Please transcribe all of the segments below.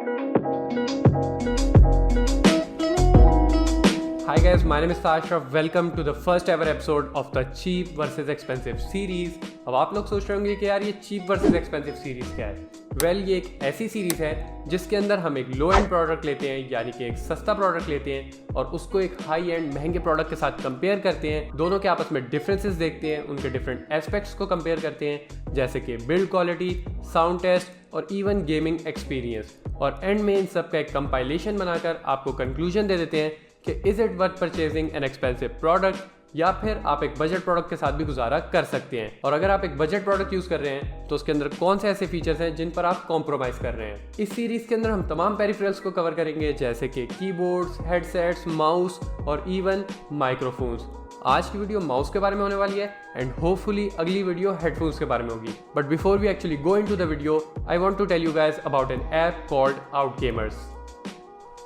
Hi guys, my name is Ashraf. Welcome to the first ever episode of the Cheap versus Expensive series. अब आप लोग सोच रहे होंगे कि यार ये चीप वर्सेस एक्सपेंसिव सीरीज क्या है? ये एक ऐसी सीरीज है जिसके अंदर हम एक लो एंड प्रोडक्ट लेते हैं, यानी कि एक सस्ता प्रोडक्ट लेते हैं और उसको एक हाई एंड महंगे प्रोडक्ट के साथ कंपेयर करते हैं, दोनों के आपस में डिफरेंसेस देखते हैं, उनके डिफरेंट एस्पेक्ट्स को कंपेयर करते हैं, जैसे कि बिल्ड क्वालिटी, साउंड टेस्ट और इवन गेमिंग एक्सपीरियंस, और एंड में इन सब का एक कंपाइलेशन बनाकर आपको कंक्लूजन दे देते हैं कि is it worth purchasing an expensive product, या फिर आप एक बजट प्रोडक्ट के साथ भी गुजारा कर सकते हैं। और अगर आप एक बजट प्रोडक्ट यूज कर रहे हैं तो उसके अंदर कौन से ऐसे फीचर्स हैं जिन पर आप कॉम्प्रोमाइज कर रहे हैं। इस सीरीज के अंदर हम तमाम पेरिफेरल्स को कवर करेंगे, जैसे कि कीबोर्ड्स, हेडसेट्स, माउस और इवन माइक्रोफोन्स। आज की वीडियो माउस के बारे में होने वाली है एंड होपफुली अगली वीडियो हेडफोन्स के बारे में होगी। But before we actually go into the video, I want to tell you guys about an app called OutGamers.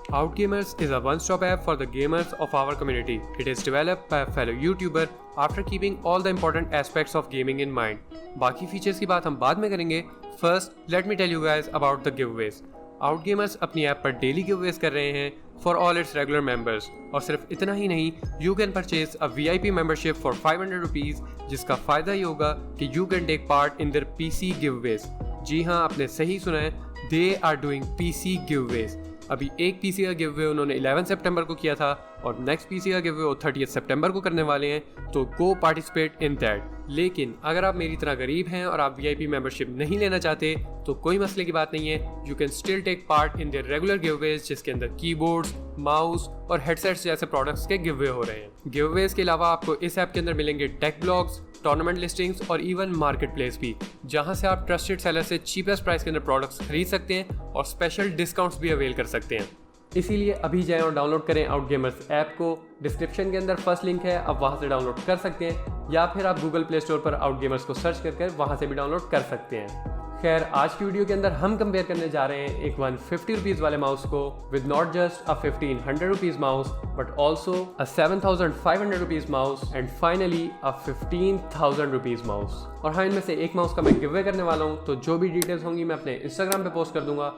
OutGamers is a one-stop app for the gamers of our community. It is developed by a fellow YouTuber after keeping all the important aspects of gaming in mind. बाकी features की बात हम बाद में करेंगे. First, let me tell you guys about the giveaways. OutGamers अपनी app पर daily giveaways कर रहे हैं for all its regular members. और सिर्फ इतना ही नहीं, you can purchase a VIP membership for 500 rupees, जिसका फायदा ये होगा कि you can take part in their PC giveaways. जी हाँ, आपने सही सुना है, they are doing PC giveaways. अभी एक पीसी का गिव अवे उन्होंने 11 सितंबर को किया था और नेक्स्ट पीसी का गिव अवे वो 30 सितंबर को करने वाले हैं, तो गो पार्टिसिपेट इन दैट। लेकिन अगर आप मेरी तरह गरीब हैं और आप वीआईपी मेंबरशिप नहीं लेना चाहते तो कोई मसले की बात नहीं है, you can still take part in their regular giveaways, जिसके अंदर कीबोर्ड्स, माउस और हेडसेट्स जैसे प्रोडक्ट्स के गिव अवे हो रहे हैं। गिव अवेज के अलावा आपको इस ऐप के अंदर मिलेंगे टेक ब्लॉग्स, टूर्नामेंट लिस्टिंग्स और इवन मार्केट प्लेस भी, जहां से आप ट्रस्टेड सेलर से चीपेस्ट प्राइस के अंदर प्रोडक्ट्स खरीद सकते हैं और स्पेशल डिस्काउंट्स भी अवेल कर सकते हैं। इसीलिए अभी जाएं और डाउनलोड करें OutGamers ऐप को। डिस्क्रिप्शन के अंदर फर्स्ट लिंक है, आप वहां से डाउनलोड कर सकते हैं, या फिर आप गूगल प्ले स्टोर पर OutGamers को सर्च करके वहां से भी डाउनलोड कर सकते हैं। खैर, आज की वीडियो के अंदर हम कंपेयर करने जा रहे हैं एक 150 रुपीज़ वाले माउस को with not just a 1500 rupees mouse but also a 7500 rupees mouse and finally a 15,000 rupees mouse. और हाँ, इनमें से एक माउस का मैं गिव अवे करने वाला हूँ, तो जो भी डिटेल्स होंगी मैं अपने इंस्टाग्राम पे पोस्ट कर दूंगा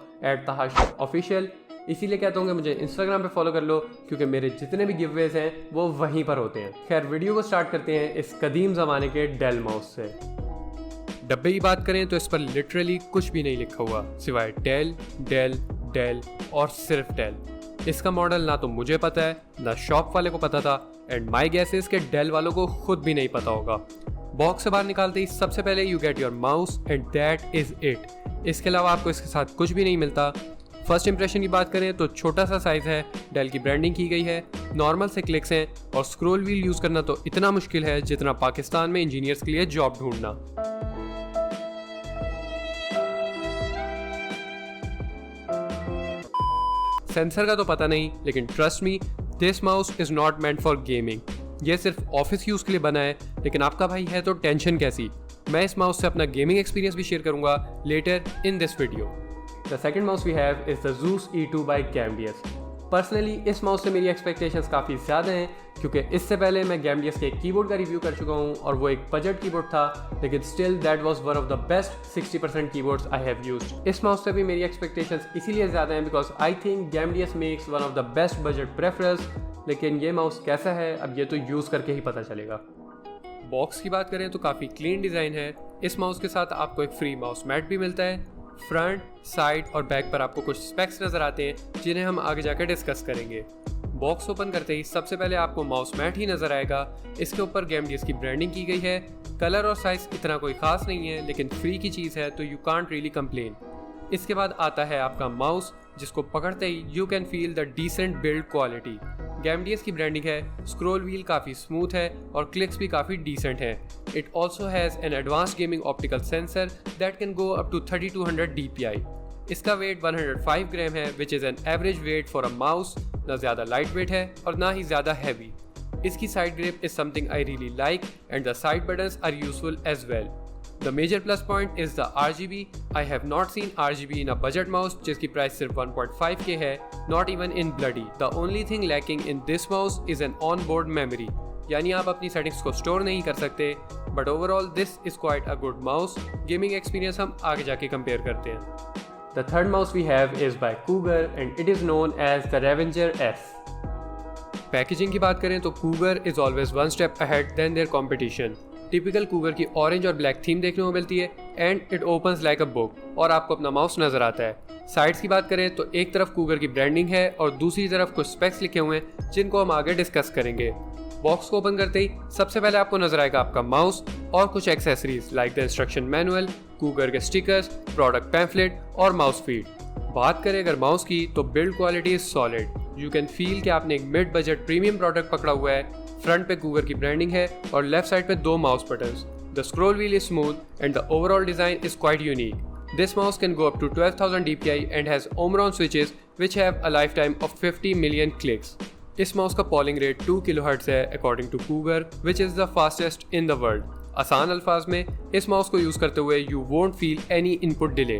@TahashOfficial। इसीलिए कहता हूँ कि मुझे इंस्टाग्राम पे फॉलो कर लो, क्योंकि मेरे जितने भी गिव अवेज हैं वो वहीं पर होते हैं। खैर, वीडियो को स्टार्ट करते हैं इस कदीम ज़माने के डेल माउस से। डब्बे की बात करें तो इस पर लिटरली कुछ भी नहीं लिखा हुआ सिवाय डेल डेल डेल और सिर्फ डेल। इसका मॉडल ना तो मुझे पता है, ना शॉप वाले को पता था, एंड माई गैस इज के डेल वालों को खुद भी नहीं पता होगा। बॉक्स से बाहर निकालते ही सबसे पहले you get your mouse and that is it. इसके अलावा आपको इसके साथ कुछ भी नहीं मिलता। फर्स्ट इंप्रेशन की बात करें तो छोटा सा साइज है, डेल की ब्रांडिंग की गई है, नॉर्मल से क्लिक्स हैं और स्क्रॉल व्हील यूज करना तो इतना मुश्किल है जितना पाकिस्तान में इंजीनियर्स के लिए जॉब ढूंढना। सेंसर का तो पता नहीं, लेकिन trust me, this mouse is not meant for gaming. ये सिर्फ ऑफिस यूज के लिए बना है, लेकिन आपका भाई है तो टेंशन कैसी। मैं इस माउस से अपना गेमिंग एक्सपीरियंस भी शेयर करूंगा later in this video. The second mouse we have is the Zeus E2 by Gamdius. Personally इस माउस से मेरी एक्सपेक्टेशंस काफ़ी ज़्यादा हैं, क्योंकि इससे पहले मैं Gamdius के एक कीबोर्ड का रिव्यू कर चुका हूँ और वो एक बजट कीबोर्ड था, लेकिन still that was one of the best 60% keyboards I have used. इस माउस से भी मेरी एक्सपेक्टेशंस इसीलिए ज़्यादा हैं because I think Gamdius makes one of the best budget preference. लेकिन ये माउस कैसा है अब ये तो यूज़ करके ही पता चलेगा। बॉक्स की बात करें तो काफ़ी क्लीन डिज़ाइन है। इस माउस के साथ आपको एक फ्री माउस मैट भी मिलता है। फ्रंट, साइड और बैक पर आपको कुछ स्पेक्स नजर आते हैं जिन्हें हम आगे जाकर डिस्कस करेंगे। बॉक्स ओपन करते ही सबसे पहले आपको माउस मैट ही नजर आएगा। इसके ऊपर Gamdius की ब्रांडिंग की गई है। कलर और साइज इतना कोई खास नहीं है, लेकिन फ्री की चीज़ है तो यू कांट रियली कंप्लेन। इसके बाद आता है आपका माउस, जिसको पकड़ते ही you can feel the decent build quality. Gamdius की ब्रांडिंग है, स्क्रॉल व्हील काफ़ी स्मूथ है और क्लिक्स भी काफ़ी डिसेंट है। It also has an advanced gaming optical sensor that can go up to 3200 DPI। इसका वेट 105 ग्राम है, which is an average weight for a mouse. ना ज़्यादा लाइट वेट है और ना ही ज़्यादा हैवी। इसकी side grip is something I really like and the side buttons are useful as well. The major plus point is the RGB. I have not seen RGB in a budget mouse जिसकी price सिर्फ 1.5K है, not even in Bloody. The only thing lacking in this mouse is an onboard memory. यानी आप अपनी settings को store नहीं कर सकते, but overall this is quite a good mouse. Gaming experience हम आगे जाके कंपेयर करते हैं। The third mouse we have is by Cougar and it is known as the Revenger S. Packaging की बात करें तो Cougar is always one step ahead than their competition. Typical Cougar की ऑरेंज और ब्लैक थीम देखने को मिलती है and it opens like a book और आपको अपना माउस नजर आता है। साइड्स की बात करें तो एक तरफ Cougar की ब्रांडिंग है और दूसरी तरफ कुछ स्पेक्स लिखे हुए हैं जिनको हम आगे डिस्कस करेंगे। बॉक्स को ओपन करते ही सबसे पहले आपको नजर आएगा आपका माउस और कुछ accessories like the instruction manual, Cougar के स्टिकर्स, प्रोडक्ट पैम्फलेट और माउस फीड। बात करें अगर माउस की तो build quality is solid. You can feel कि आपने एक मिड बजट प्रीमियम प्रोडक्ट पकड़ा हुआ है। फ्रंट पे Cougar की ब्रांडिंग है और लेफ्ट साइड पे 2 mouse buttons. The scroll wheel is smooth and the overall design is quite unique. This mouse can go up to 12,000 DPI and has Omron switches which have a lifetime of 50 million clicks. इस mouse का polling rate 2 kHz है according to Cougar which is the fastest in the world. आसान अल्फाज में इस mouse को use करते हुए you won't feel any input delay.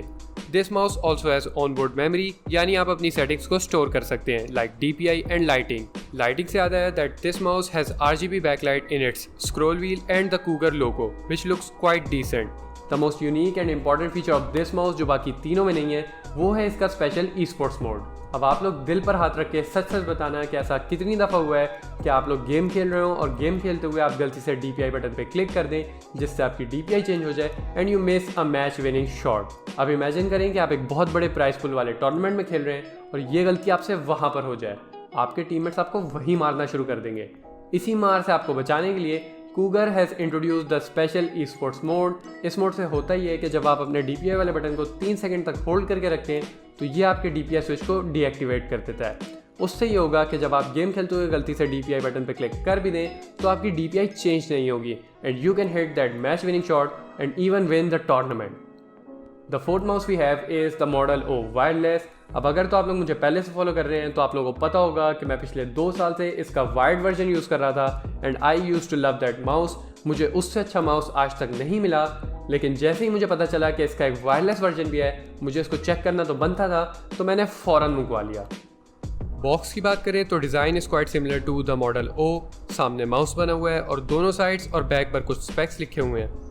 This mouse also has onboard memory, यानी आप अपनी सेटिंग्स को स्टोर कर सकते हैं like DPI and lighting. Lighting से याद आया that this mouse has RGB backlight in its scroll wheel and the Cougar logo, which looks quite decent. The most unique and important feature of this mouse जो बाकी तीनों में नहीं है वो है इसका स्पेशल e-sports मोड। अब आप लोग दिल पर हाथ रख के सच सच बताना कि ऐसा कितनी दफ़ा हुआ है कि आप लोग गेम खेल रहे हो और गेम खेलते हुए आप गलती से DPI बटन पे क्लिक कर दें जिससे आपकी DPI चेंज हो जाए and you miss a match winning shot. अब इमेजिन करें कि आप एक बहुत बड़े प्राइस पुल वाले टूर्नामेंट में खेल रहे हैं और ये गलती आपसे वहाँ पर हो जाए, आपके टीममेट्स आपको वहीं मारना शुरू कर देंगे। इसी मार से आपको बचाने के लिए Cougar has introduced the special esports mode। इस मोड से होता ही है कि जब आप अपने DPI वाले बटन को 3 सेकंड तक होल्ड करके रखते हैं तो ये आपके DPI स्विच को डीएक्टिवेट कर देता है। उससे ये होगा कि जब आप गेम खेलते हुए गलती से DPI बटन पर क्लिक कर भी दें तो आपकी DPI चेंज नहीं होगी and you can hit that match winning shot and even win the tournament. The fourth mouse we have is the model O wireless. अब अगर तो आप लोग मुझे पहले से फॉलो कर रहे हैं तो आप लोगों को पता होगा कि मैं पिछले 2 साल से इसका वायर्ड वर्जन यूज़ कर रहा था and I use to love that mouse. मुझे उससे अच्छा माउस आज तक नहीं मिला, लेकिन जैसे ही मुझे पता चला कि इसका एक वायरलेस वर्जन भी है, मुझे इसको चेक करना तो बनता था तो मैंने फ़ौरन मंगवा लिया। बॉक्स की बात करें तो design is quite similar to the model O. सामने माउस बना हुआ है और दोनों साइड्स और बैक पर कुछ स्पेक्स लिखे हुए हैं।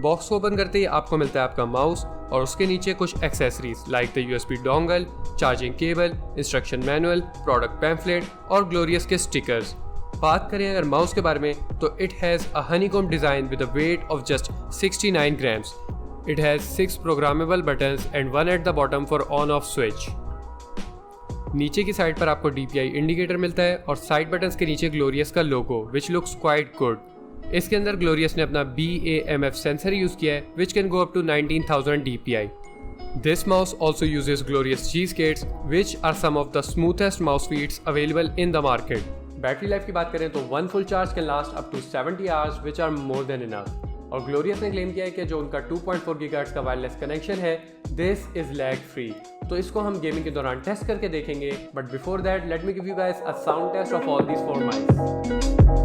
बॉक्स को ओपन करते ही आपको मिलता है आपका माउस और उसके नीचे कुछ accessories like the USB dongle, charging cable, instruction manual, product pamphlet और ग्लोरियस के स्टिकर्स। बात करें अगर माउस के बारे में तो it has a honeycomb design with a weight of just 69 grams. It has 6 programmable buttons and 1 at the bottom for on off switch. नीचे की साइड पर आपको DPI इंडिकेटर मिलता है और साइड बटन्स के नीचे ग्लोरियस का लोगो विच लुक्स क्वाइट गुड। इसके अंदर ग्लोरियस ने अपना BAMF सेंसर यूज किया है which can go up to 19,000 DPI. This mouse also uses Glorious G skates which are some of the smoothest mouse feeds available in the market. Battery life की बात करें तो 1 full charge can last up to 70 hours which are more than enough. और Glorious ने claim किया है कि जो उनका 2.4 GHz का वायरलेस कनेक्शन है दिस इज लैग फ्री। तो इसको हम गेमिंग के दौरान टेस्ट करके देखेंगे, but before that let me give you guys a sound test of all these 4 mics.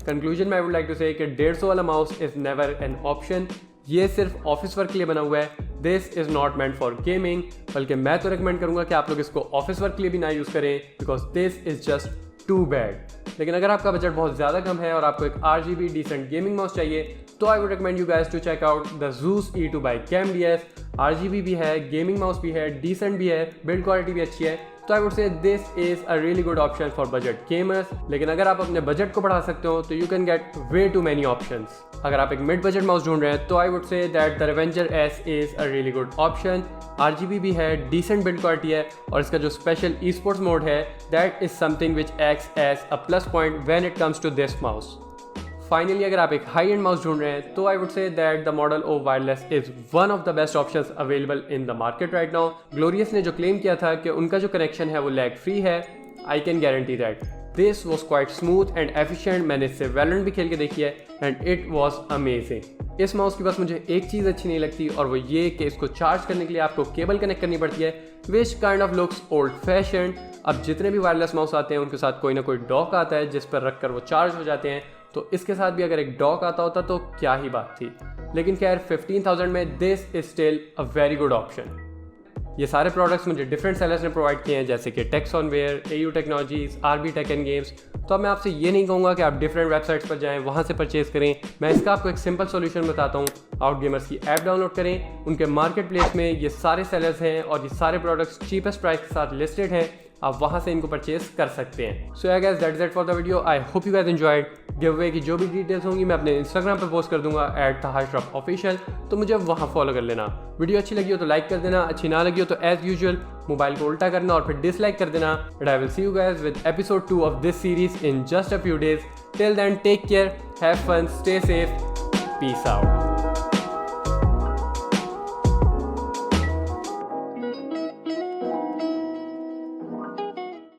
Conclusion में I would like to say कि 150 वाला mouse is never an option. ये सिर्फ ऑफिस वर्क के लिए बना हुआ है। This is not meant for gaming, बल्कि मैं तो रिकमेंड करूँगा कि आप लोग इसको ऑफिस वर्क के लिए भी ना यूज़ करें because this is just too bad. लेकिन अगर आपका बजट बहुत ज़्यादा कम है और आपको एक RGB डिसेंट गेमिंग माउस चाहिए तो I would recommend you guys to check out the Zeus E2 by CamDS। RGB भी है, गेमिंग माउस भी है, डिसेंट भी है, बिल्ड क्वालिटी भी अच्छी है, तो आई वुड से this is a really good option for budget gamers. लेकिन अगर आप अपने बजट को बढ़ा सकते हो तो you can get way too many options. अगर आप एक मिड बजट माउस ढूंढ रहे हैं तो I would say that the revenger S is a really good option. RGB भी है, डिसेंट बिल्ड क्वालिटी है और इसका जो स्पेशल ई स्पोर्ट्स मोड है that is something which acts as a plus point when it comes to this mouse. Finally अगर आप एक हाई एंड माउस ढूंढ रहे हैं तो I would say that the model O wireless is one of the best options available in the market right now. Glorious ने जो claim किया था कि उनका जो कनेक्शन है वो लैग फ्री है, I can guarantee that this was quite smooth and efficient. मैंने इससे वैलोरेंट भी खेल के देखी है एंड इट वॉज अमेजिंग। इस माउस की बस मुझे एक चीज़ अच्छी नहीं लगती और वो ये कि इसको चार्ज करने के लिए आपको केबल कनेक्ट करनी पड़ती है which kind of looks old fashion. अब जितने भी वायरलेस माउस आते हैं उनके साथ कोई ना कोई डॉक आता है जिस पर रख कर वो चार्ज हो जाते हैं, तो इसके साथ भी अगर एक डॉक आता होता तो क्या ही बात थी। लेकिन खैर 15,000 में this is still a very good option. ये सारे प्रोडक्ट्स मुझे डिफरेंट सेलर्स ने प्रोवाइड किए हैं जैसे कि टेक्सॉनवेयर, AU technologies, RB tech and games. तो अब मैं आपसे ये नहीं कहूँगा कि आप डिफरेंट वेबसाइट्स पर जाएं वहाँ से परचेज करें। मैं इसका आपको एक सिंपल सॉल्यूशन बताता हूँ। आउटगेमर्स की ऐप डाउनलोड करें, उनके मार्केट प्लेस में ये सारे सेलर्स हैं और ये सारे प्रोडक्ट्स चीपेस्ट प्राइस के साथ लिस्टेड हैं, आप वहाँ से इनको परचेज कर सकते हैं। सो या guys that's it for the video. I hope you guys enjoyed. Give away की जो भी डिटेल्स होंगी मैं अपने इंस्टाग्राम पे पोस्ट कर दूंगा @thahashrafofficial, तो मुझे वहाँ फॉलो कर लेना। वीडियो अच्छी लगी हो तो लाइक कर देना, अच्छी ना लगी हो तो एज यूजुअल मोबाइल को उल्टा करना और फिर डिसलाइक कर देना। But I will see you guys with episode 2 of this series in just a few days. Till then take care, have fun, stay safe, peace out.